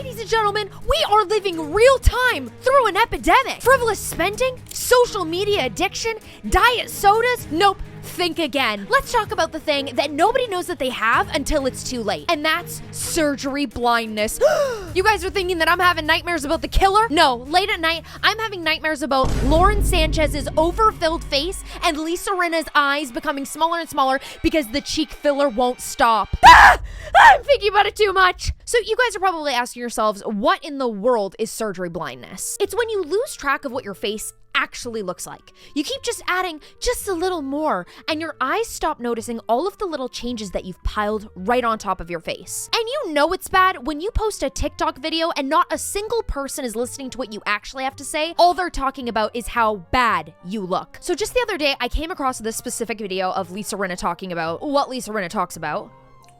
Ladies and gentlemen, we are living real time through an epidemic. Frivolous spending, social media addiction, diet sodas. Nope. Think again. Let's talk about the thing that nobody knows that they have until it's too late. And that's surgery blindness. You guys are thinking that I'm having nightmares about the killer? No, late at night, I'm having nightmares about Lauren Sánchez's overfilled face and Lisa Rinna's eyes becoming smaller and smaller because the cheek filler won't stop. I'm thinking about it too much. So you guys are probably asking yourselves, what in the world is surgery blindness? It's when you lose track of what your face actually looks like. You keep just adding just a little more, and your eyes stop noticing all of the little changes that you've piled right on top of your face. And you know it's bad when you post a TikTok video and not a single person is listening to what you actually have to say. All they're talking about is how bad you look. So just the other day, I came across this specific video of Lisa Rinna talking about what Lisa Rinna talks about.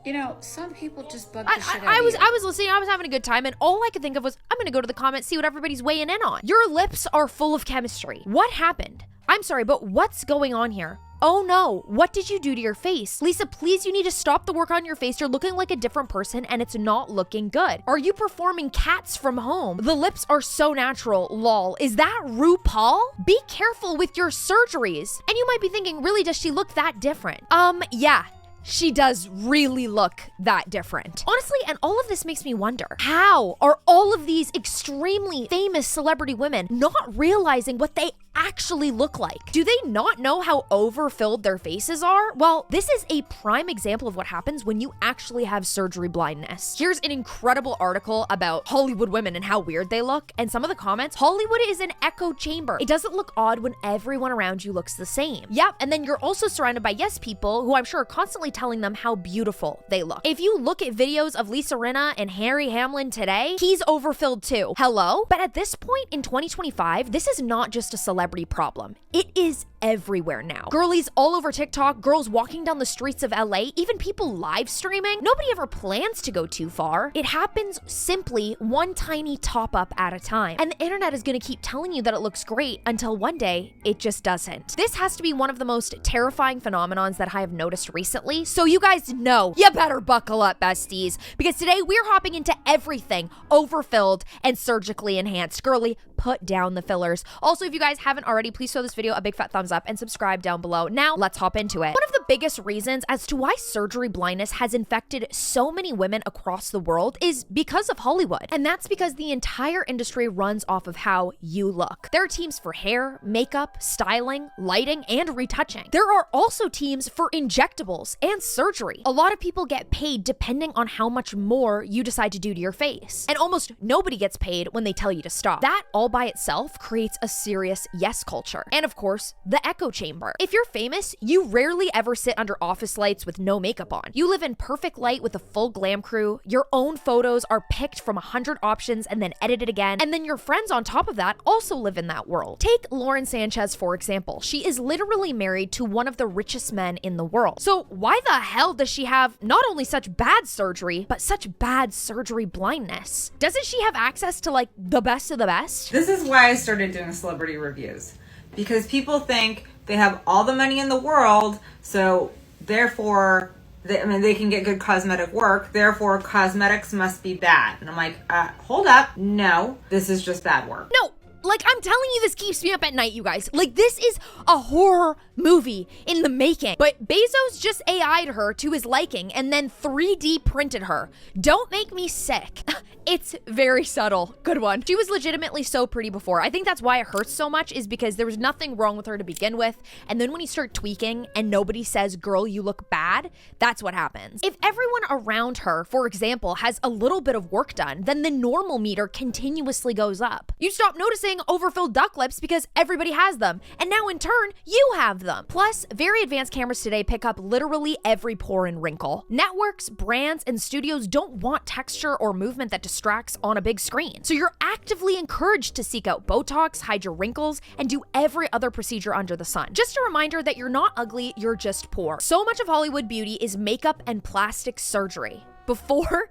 You know, some people just bug the shit out of you. I was listening, I was having a good time, and all I could think of was, I'm gonna go to the comments, see what everybody's weighing in on. Your lips are full of chemistry. What happened? I'm sorry, but what's going on here? Oh no, what did you do to your face? Lisa, please, you need to stop the work on your face. You're looking like a different person and it's not looking good. Are you performing Cats from Home? The lips are so natural, lol. Is that RuPaul? Be careful with your surgeries. And you might be thinking, really, does she look that different? Yeah. She does really look that different. Honestly, and all of this makes me wonder, how are all of these extremely famous celebrity women not realizing what they actually look like? Do they not know how overfilled their faces are? Well, this is a prime example of what happens when you actually have surgery blindness. Here's an incredible article about Hollywood women and how weird they look, and some of the comments, Hollywood is an echo chamber. It doesn't look odd when everyone around you looks the same. Yep, and then you're also surrounded by yes people who I'm sure are constantly telling them how beautiful they look. If you look at videos of Lisa Rinna and Harry Hamlin today, he's overfilled too. Hello? But at this point in 2025, this is not just a celebrity problem. It is everywhere now. Girlies all over TikTok, girls walking down the streets of LA, even people live streaming. Nobody ever plans to go too far. It happens simply one tiny top up at a time. And the internet is gonna keep telling you that it looks great until one day it just doesn't. This has to be one of the most terrifying phenomenons that I have noticed recently. So you guys know, you better buckle up, besties, because today we're hopping into everything overfilled and surgically enhanced. Girly, put down the fillers. Also, if you guys haven't already, please throw this video a big fat thumbs up and subscribe down below. Now, let's hop into it. One of the biggest reasons as to why surgery blindness has infected so many women across the world is because of Hollywood. And that's because the entire industry runs off of how you look. There are teams for hair, makeup, styling, lighting, and retouching. There are also teams for injectables and surgery. A lot of people get paid depending on how much more you decide to do to your face. And almost nobody gets paid when they tell you to stop. That all by itself creates a serious yes culture. And of course, the echo chamber. If you're famous, you rarely ever sit under office lights with no makeup on. You live in perfect light with a full glam crew. Your own photos are picked from 100 options and then edited again. And then your friends on top of that also live in that world. Take Lauren Sánchez, for example. She is literally married to one of the richest men in the world. So why the hell does she have not only such bad surgery, but such bad surgery blindness? Doesn't she have access to like the best of the best? This is why I started doing celebrity reviews. Because people think they have all the money in the world, so therefore, they can get good cosmetic work, therefore cosmetics must be bad. And I'm like, hold up, no, this is just bad work. No. Like, I'm telling you, this keeps me up at night, you guys. Like, this is a horror movie in the making. But Bezos just AI'd her to his liking and then 3D printed her. Don't make me sick. It's very subtle. Good one. She was legitimately so pretty before. I think that's why it hurts so much, is because there was nothing wrong with her to begin with. And then when you start tweaking and nobody says, girl, you look bad, that's what happens. If everyone around her, for example, has a little bit of work done, then the normal meter continuously goes up. You stop noticing overfilled duck lips because everybody has them. And now in turn, you have them. Plus, very advanced cameras today pick up literally every pore and wrinkle. Networks, brands, and studios don't want texture or movement that distracts on a big screen. So you're actively encouraged to seek out Botox, hide your wrinkles, and do every other procedure under the sun. Just a reminder that you're not ugly, you're just poor. So much of Hollywood beauty is makeup and plastic surgery. Before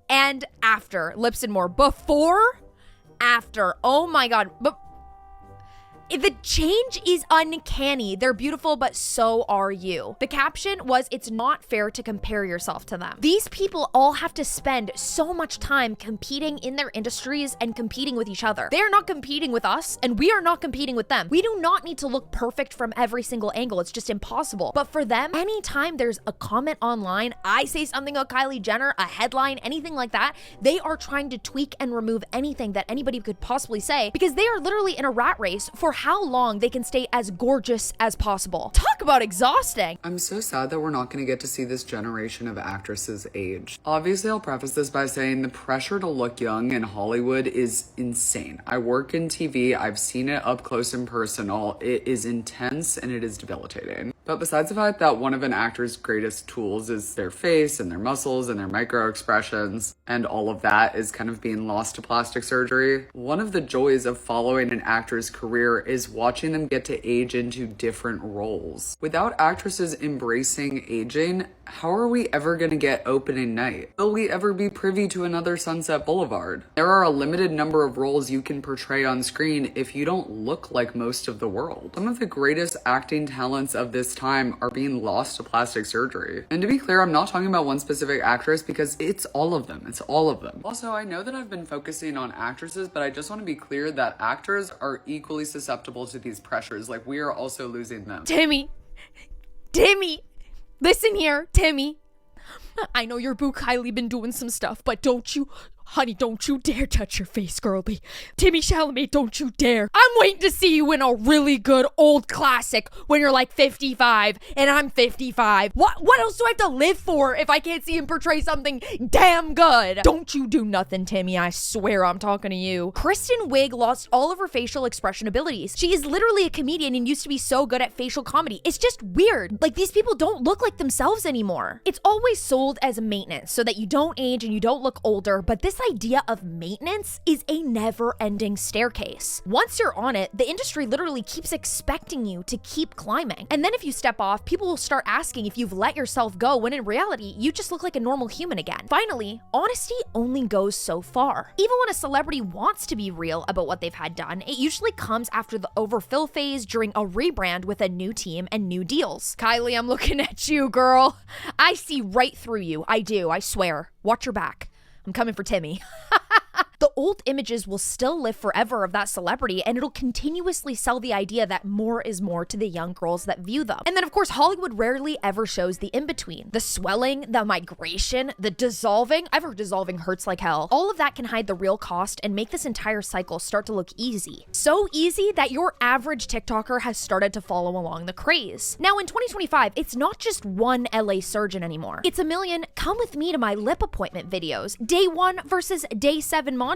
and after. Lips and more. Before, after. Oh my God. But The change is uncanny. They're beautiful, but so are you. The caption was, it's not fair to compare yourself to them. These people all have to spend so much time competing in their industries and competing with each other. They are not competing with us, and we are not competing with them. We do not need to look perfect from every single angle. It's just impossible. But for them, anytime there's a comment online, I say something about Kylie Jenner, a headline, anything like that, they are trying to tweak and remove anything that anybody could possibly say because they are literally in a rat race for how long they can stay as gorgeous as possible. Talk about exhausting. I'm so sad that we're not going to get to see this generation of actresses age. Obviously, I'll preface this by saying the pressure to look young in Hollywood is insane. I work in TV. I've seen it up close and personal. It is intense and it is debilitating. But besides the fact that one of an actor's greatest tools is their face and their muscles and their micro expressions, and all of that is kind of being lost to plastic surgery, one of the joys of following an actor's career is watching them get to age into different roles. Without actresses embracing aging, how are we ever going to get opening night? Will we ever be privy to another Sunset Boulevard? There are a limited number of roles you can portray on screen if you don't look like most of the world. Some of the greatest acting talents of this time are being lost to plastic surgery. And to be clear, I'm not talking about one specific actress because it's all of them. It's all of them. Also, I know that I've been focusing on actresses, but I just want to be clear that actors are equally susceptible to these pressures. Like, we are also losing them. Timmy, listen here, Timmy. I know your boo Kylie been doing some stuff, but don't you dare touch your face, girlie. Timmy Chalamet, don't you dare. I'm waiting to see you in a really good old classic when you're like 55 and I'm 55. What else do I have to live for if I can't see him portray something damn good? Don't you do nothing, Timmy. I swear I'm talking to you. Kristen Wiig lost all of her facial expression abilities. She is literally a comedian and used to be so good at facial comedy. It's just weird. Like, these people don't look like themselves anymore. It's always sold as maintenance so that you don't age and you don't look older, but this idea of maintenance is a never-ending staircase. Once you're on it, the industry literally keeps expecting you to keep climbing. And then if you step off, people will start asking if you've let yourself go, when in reality, you just look like a normal human again. Finally, honesty only goes so far. Even when a celebrity wants to be real about what they've had done, it usually comes after the overfill phase during a rebrand with a new team and new deals. Kylie, I'm looking at you, girl. I see right through you. I do, I swear. Watch your back. I'm coming for Timmy. The old images will still live forever of that celebrity, and it'll continuously sell the idea that more is more to the young girls that view them. And then, of course, Hollywood rarely ever shows the in-between. The swelling, the migration, the dissolving. I've heard dissolving hurts like hell. All of that can hide the real cost and make this entire cycle start to look easy. So easy that your average TikToker has started to follow along the craze. Now, in 2025, it's not just one LA surgeon anymore. It's a million come with me to my lip appointment videos, day 1 versus day 7 montages,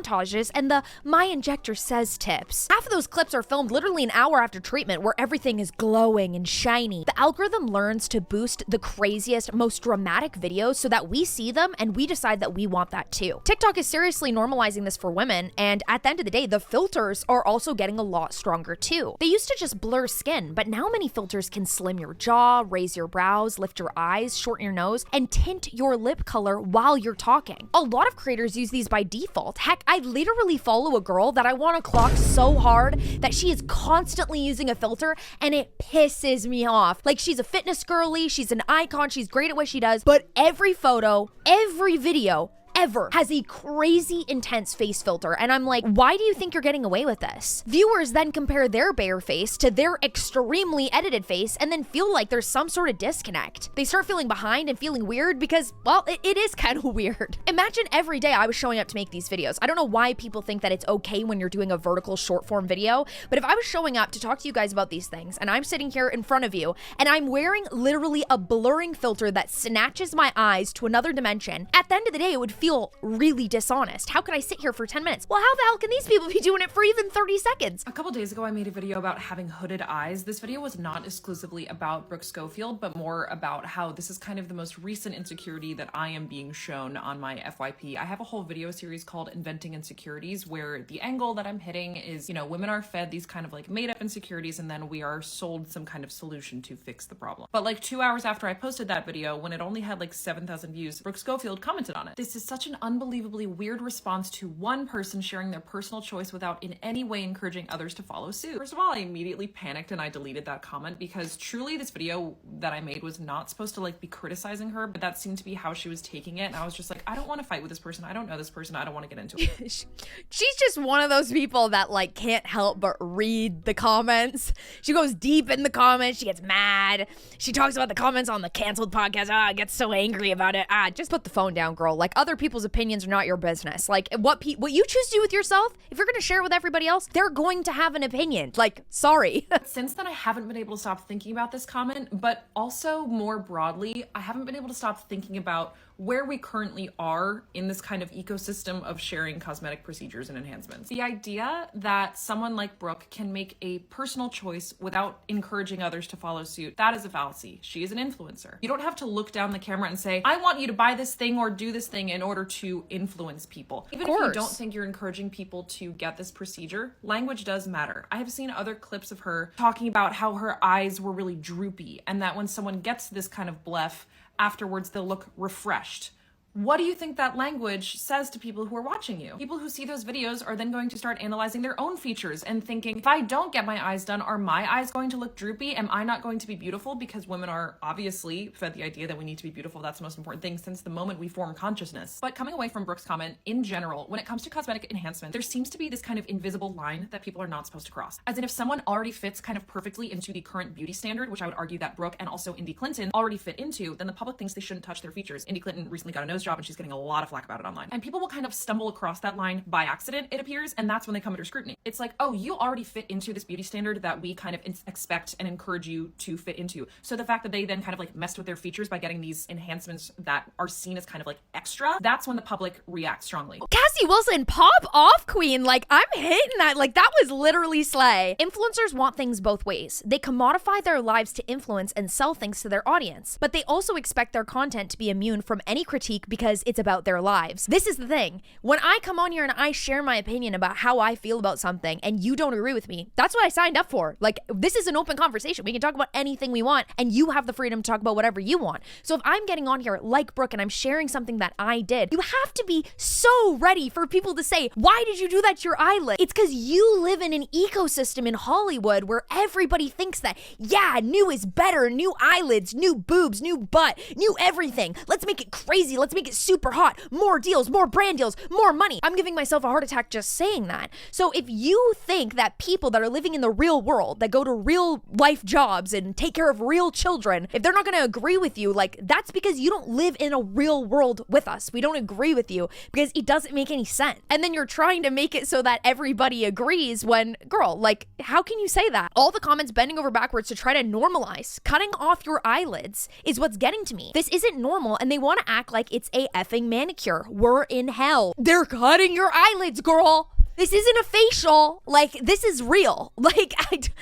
and the my injector says tips. Half of those clips are filmed literally an hour after treatment where everything is glowing and shiny. The algorithm learns to boost the craziest, most dramatic videos so that we see them and we decide that we want that too. TikTok is seriously normalizing this for women, and at the end of the day, the filters are also getting a lot stronger too. They used to just blur skin, but now many filters can slim your jaw, raise your brows, lift your eyes, shorten your nose, and tint your lip color while you're talking. A lot of creators use these by default. Heck, I literally follow a girl that I want to clock so hard that she is constantly using a filter and it pisses me off. Like, she's a fitness girly, she's an icon, she's great at what she does, but every photo, every video ever has a crazy intense face filter, and I'm like, why do you think you're getting away with this? Viewers then compare their bare face to their extremely edited face and then feel like there's some sort of disconnect. They start feeling behind and feeling weird because, well, it is kind of weird. Imagine every day I was showing up to make these videos. I don't know why people think that it's okay when you're doing a vertical short form video, but if I was showing up to talk to you guys about these things and I'm sitting here in front of you and I'm wearing literally a blurring filter that snatches my eyes to another dimension, at the end of the day, it would feel really dishonest. How could I sit here for 10 minutes? Well, how the hell can these people be doing it for even 30 seconds? A couple days ago, I made a video about having hooded eyes. This video was not exclusively about Brooke Schofield, but more about how this is kind of the most recent insecurity that I am being shown on my FYP. I have a whole video series called Inventing Insecurities, where the angle that I'm hitting is, you know, women are fed these kind of like made up insecurities, and then we are sold some kind of solution to fix the problem. But like 2 hours after I posted that video, when it only had like 7,000 views, Brooke Schofield commented on it. This is such such an unbelievably weird response to one person sharing their personal choice without in any way encouraging others to follow suit. First of all, I immediately panicked and I deleted that comment because truly this video that I made was not supposed to like be criticizing her, but that seemed to be how she was taking it. And I was just like, I don't want to fight with this person. I don't know this person. I don't want to get into it. She's just one of those people that like can't help but read the comments. She goes deep in the comments. She gets mad. She talks about the comments on the canceled podcast. Gets so angry about it. Just put the phone down, girl. Like, other people's opinions are not your business. Like, what you choose to do with yourself, if you're going to share it with everybody else, they're going to have an opinion. Like, sorry. Since then, I haven't been able to stop thinking about this comment, but also more broadly, I haven't been able to stop thinking about where we currently are in this kind of ecosystem of sharing cosmetic procedures and enhancements. The idea that someone like Brooke can make a personal choice without encouraging others to follow suit, that is a fallacy. She is an influencer. You don't have to look down the camera and say, I want you to buy this thing or do this thing in order to influence people. Even if you don't think you're encouraging people to get this procedure, language does matter. I have seen other clips of her talking about how her eyes were really droopy and that when someone gets this kind of blef, afterwards they'll look refreshed. What do you think that language says to people who are watching you? People who see those videos are then going to start analyzing their own features and thinking, if I don't get my eyes done, are my eyes going to look droopy? Am I not going to be beautiful? Because women are obviously fed the idea that we need to be beautiful. That's the most important thing since the moment we form consciousness. But coming away from Brooke's comment, in general, when it comes to cosmetic enhancement, there seems to be this kind of invisible line that people are not supposed to cross. As in, if someone already fits kind of perfectly into the current beauty standard, which I would argue that Brooke and also Indy Clinton already fit into, then the public thinks they shouldn't touch their features. Indy Clinton recently got a nose job and she's getting a lot of flack about it online. And people will kind of stumble across that line by accident, it appears, and that's when they come under scrutiny. It's like, oh, you already fit into this beauty standard that we kind of expect and encourage you to fit into. So the fact that they then kind of like messed with their features by getting these enhancements that are seen as kind of like extra, that's when the public reacts strongly. Cassie Wilson, pop off, queen. Like, I'm hitting that. Like, that was literally slay. Influencers want things both ways. They commodify their lives to influence and sell things to their audience, but they also expect their content to be immune from any critique because it's about their lives. This is the thing. When I come on here and I share my opinion about how I feel about something and you don't agree with me, that's what I signed up for. Like, this is an open conversation. We can talk about anything we want and you have the freedom to talk about whatever you want. So if I'm getting on here like Brooke and I'm sharing something that I did, you have to be so ready for people to say, why did you do that to your eyelid? It's because you live in an ecosystem in Hollywood where everybody thinks that, yeah, new is better, new eyelids, new boobs, new butt, new everything. Let's make it crazy. Let's make it super hot. More deals, more brand deals, more money. I'm giving myself a heart attack just saying that. So if you think that people that are living in the real world, that go to real life jobs and take care of real children, if they're not going to agree with you, like, that's because you don't live in a real world with us. We don't agree with you because it doesn't make any sense. And then you're trying to make it so that everybody agrees when, girl, like, how can you say that? All the comments bending over backwards to try to normalize cutting off your eyelids is what's getting to me. This isn't normal and they want to act like it's a effing manicure. We're in hell. They're cutting your eyelids, girl. This isn't a facial. Like, this is real. Like,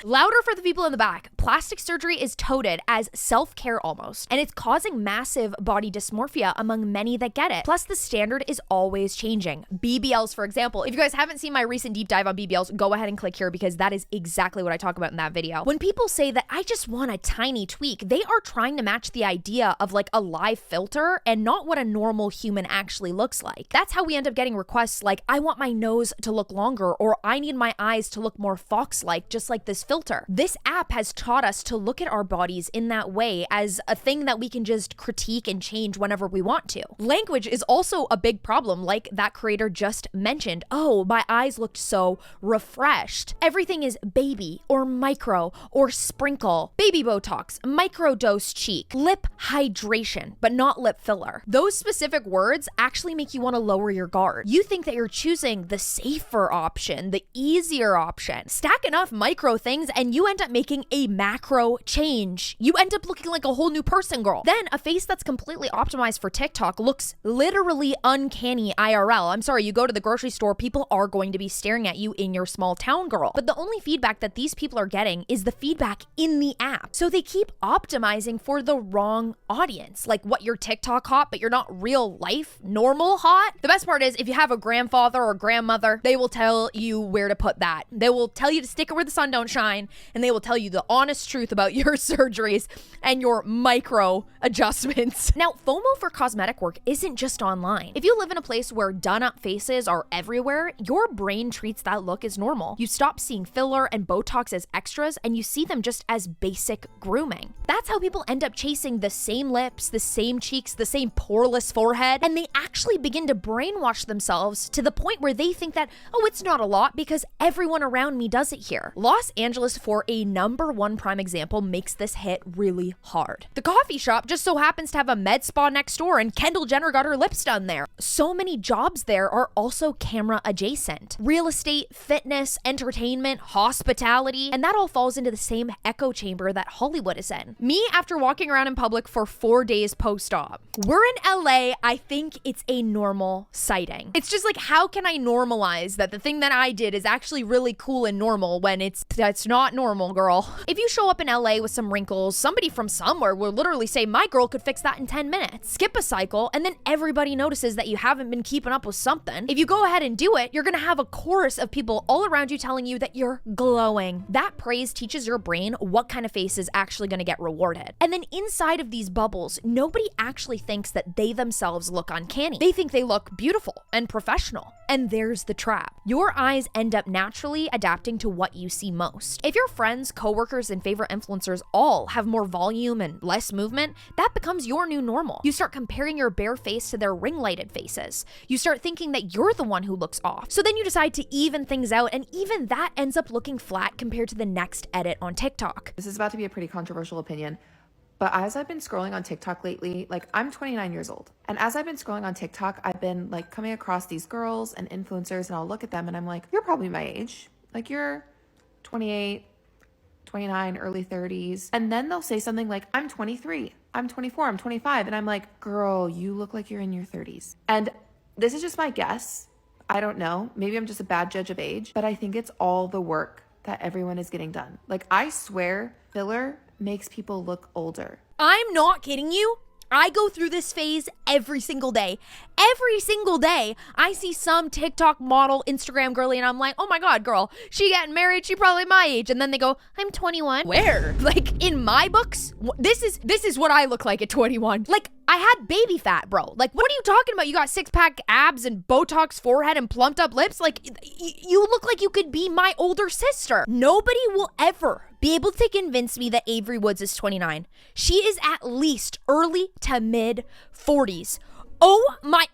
louder for the people in the back. Plastic surgery is touted as self-care almost, and it's causing massive body dysmorphia among many that get it. Plus, the standard is always changing. BBLs, for example. If you guys haven't seen my recent deep dive on BBLs, go ahead and click here because that is exactly what I talk about in that video. When people say that I just want a tiny tweak, they are trying to match the idea of like a live filter and not what a normal human actually looks like. That's how we end up getting requests like, I want my nose to look longer, or I need my eyes to look more fox-like, just like this filter. This app has taught us to look at our bodies in that way as a thing that we can just critique and change whenever we want to. Language is also a big problem, like that creator just mentioned. Oh, my eyes looked so refreshed. Everything is baby or micro or sprinkle, baby Botox, microdose cheek, lip hydration, but not lip filler. Those specific words actually make you want to lower your guard. You think that you're choosing the safer option, the easier option. Stack enough micro things and you end up making a macro change. You end up looking like a whole new person, girl. Then a face that's completely optimized for TikTok looks literally uncanny IRL. I'm sorry, you go to the grocery store, people are going to be staring at you in your small town, girl. But the only feedback that these people are getting is the feedback in the app. So they keep optimizing for the wrong audience. Like, what, you're TikTok hot, but you're not real life normal hot? The best part is if you have a grandfather or grandmother, they will will tell you where to put that. They will tell you to stick it where the sun don't shine, and they will tell you the honest truth about your surgeries and your micro adjustments. Now, FOMO for cosmetic work isn't just online. If you live in a place where done-up faces are everywhere, your brain treats that look as normal. You stop seeing filler and Botox as extras, and you see them just as basic grooming. That's how people end up chasing the same lips, the same cheeks, the same poreless forehead, and they actually begin to brainwash themselves to the point where they think that, oh, it's not a lot because everyone around me does it here. Los Angeles, for a #1 prime example, makes this hit really hard. The coffee shop just so happens to have a med spa next door, and Kendall Jenner got her lips done there. So many jobs there are also camera adjacent. Real estate, fitness, entertainment, hospitality, and that all falls into the same echo chamber that Hollywood is in. Me, after walking around in public for 4 days post-op. We're in LA, I think it's a normal sighting. It's just like, how can I normalize that the thing that I did is actually really cool and normal when that's not normal, girl? If you show up in LA with some wrinkles, somebody from somewhere will literally say, my girl could fix that in 10 minutes. Skip a cycle, and then everybody notices that you haven't been keeping up with something. If you go ahead and do it, you're gonna have a chorus of people all around you telling you that you're glowing. That praise teaches your brain what kind of face is actually gonna get rewarded. And then inside of these bubbles, nobody actually thinks that they themselves look uncanny. They think they look beautiful and professional. And there's the trap. Your eyes end up naturally adapting to what you see most. If your friends, coworkers, and favorite influencers all have more volume and less movement, that becomes your new normal. You start comparing your bare face to their ring-lighted faces. You start thinking that you're the one who looks off. So then you decide to even things out, and even that ends up looking flat compared to the next edit on TikTok. This is about to be a pretty controversial opinion, but as I've been scrolling on TikTok lately, like I'm 29 years old. And as I've been scrolling on TikTok, I've been like coming across these girls and influencers, and I'll look at them and I'm like, you're probably my age. Like you're 28, 29, early 30s. And then they'll say something like, I'm 23, I'm 24, I'm 25. And I'm like, girl, you look like you're in your 30s. And this is just my guess. I don't know. Maybe I'm just a bad judge of age, but I think it's all the work that everyone is getting done. Like I swear, filler makes people look older. I'm not kidding you. I go through this phase every single day. Every single day, I see some TikTok model, Instagram girly, and I'm like, oh my God, girl, she getting married, she probably my age. And then they go, I'm 21. Where? Like, in my books, this is what I look like at 21. Like, I had baby fat, bro. Like, what are you talking about? You got six-pack abs and Botox forehead and plumped up lips? Like, you look like you could be my older sister. Nobody will ever be able to convince me that Avery Woods is 29. She is at least early to mid 40s. Oh my.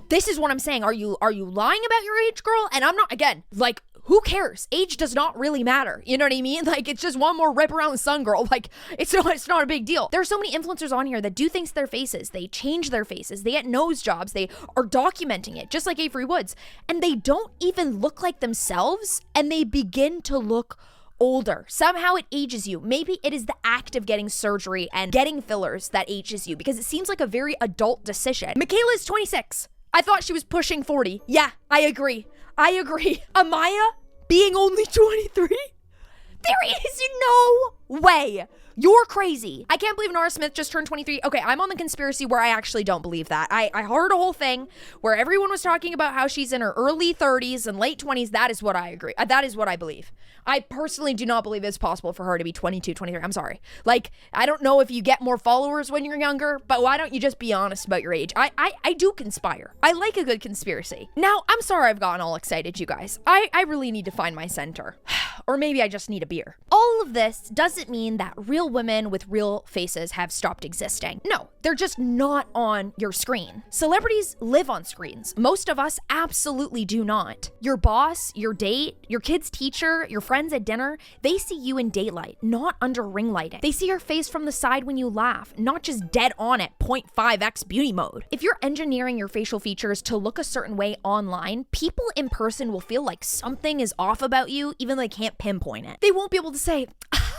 This is what I'm saying. Are you lying about your age, girl? And I'm not, again, like, who cares? Age does not really matter. You know what I mean? Like, it's just one more rip around the sun, girl. Like, it's not a big deal. There are so many influencers on here that do things to their faces. They change their faces. They get nose jobs. They are documenting it, just like Avery Woods. And they don't even look like themselves, and they begin to look older. Somehow it ages you. Maybe it is the act of getting surgery and getting fillers that ages you, because it seems like a very adult decision. Michaela is 26. I thought she was pushing 40. Yeah, I agree. Amaya being only 23? There is no way. You're crazy. I can't believe Nora Smith just turned 23. Okay, I'm on the conspiracy where I actually don't believe that. I heard a whole thing where everyone was talking about how she's in her early 30s and late 20s. That is what I agree. That is what I believe. I personally do not believe it's possible for her to be 22, 23. I'm sorry. Like, I don't know if you get more followers when you're younger, but why don't you just be honest about your age? I do conspire. I like a good conspiracy. Now, I'm sorry I've gotten all excited, you guys. I really need to find my center. Or maybe I just need a beer. All of this doesn't mean that real women with real faces have stopped existing. No, they're just not on your screen. Celebrities live on screens. Most of us absolutely do not. Your boss, your date, your kid's teacher, your friends at dinner, they see you in daylight, not under ring lighting. They see your face from the side when you laugh, not just dead on at 0.5x beauty mode. If you're engineering your facial features to look a certain way online, people in person will feel like something is off about you, even though they can't pinpoint it. They won't be able to say,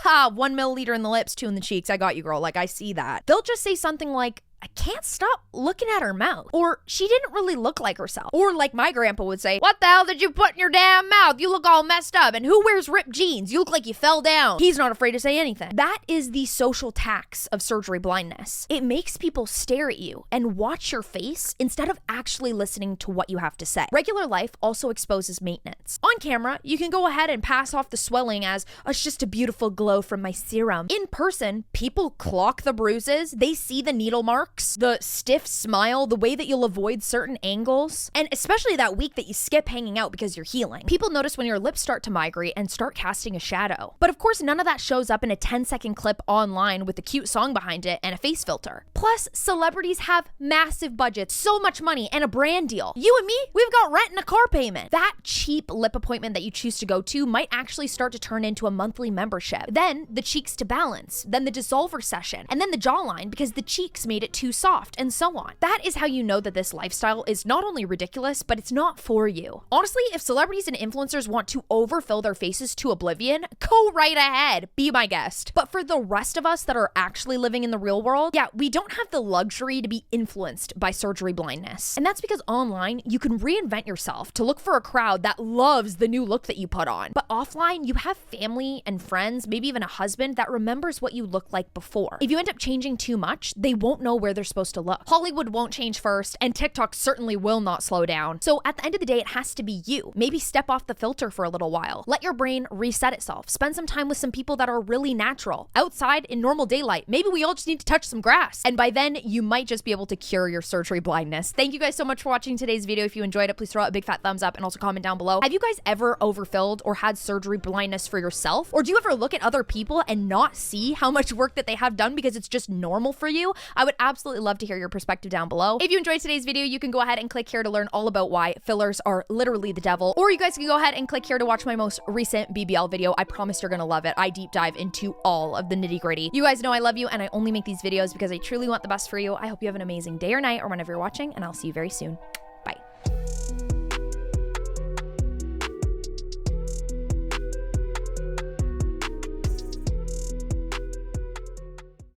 1 milliliter in the lips, 2 in the cheeks. I got you, girl. Like, I see that. They'll just say something like, I can't stop looking at her mouth. Or she didn't really look like herself. Or like my grandpa would say, what the hell did you put in your damn mouth? You look all messed up. And who wears ripped jeans? You look like you fell down. He's not afraid to say anything. That is the social tax of surgery blindness. It makes people stare at you and watch your face instead of actually listening to what you have to say. Regular life also exposes maintenance. On camera, you can go ahead and pass off the swelling as, oh, it's just a beautiful glow from my serum. In person, people clock the bruises. They see the needle marks, the stiff smile, the way that you'll avoid certain angles, and especially that week that you skip hanging out because you're healing. People notice when your lips start to migrate and start casting a shadow. But of course, none of that shows up in a 10-second clip online with a cute song behind it and a face filter. Plus, celebrities have massive budgets, so much money, and a brand deal. You and me, we've got rent and a car payment. That cheap lip appointment that you choose to go to might actually start to turn into a monthly membership. Then the cheeks to balance, then the dissolver session, and then the jawline because the cheeks made it too soft, and so on. That is how you know that this lifestyle is not only ridiculous, but it's not for you. Honestly, if celebrities and influencers want to overfill their faces to oblivion, go right ahead, be my guest. But for the rest of us that are actually living in the real world, yeah, we don't have the luxury to be influenced by surgery blindness. And that's because online, you can reinvent yourself to look for a crowd that loves the new look that you put on. But offline, you have family and friends, maybe even a husband that remembers what you looked like before. If you end up changing too much, they won't know where they're supposed to look. Hollywood won't change first, and TikTok certainly will not slow down. So at the end of the day, it has to be you. Maybe step off the filter for a little while. Let your brain reset itself. Spend some time with some people that are really natural. Outside, in normal daylight, maybe we all just need to touch some grass. And by then, you might just be able to cure your surgery blindness. Thank you guys so much for watching today's video. If you enjoyed it, please throw out a big fat thumbs up and also comment down below. Have you guys ever overfilled or had surgery blindness for yourself? Or do you ever look at other people and not see how much work that they have done because it's just normal for you? I would absolutely love to hear your perspective down below. If you enjoyed today's video, you can go ahead and click here to learn all about why fillers are literally the devil. Or you guys can go ahead and click here to watch my most recent BBL video. I promise you're gonna love it. I deep dive into all of the nitty gritty. You guys know I love you and I only make these videos because I truly want the best for you. I hope you have an amazing day or night or whenever you're watching, and I'll see you very soon.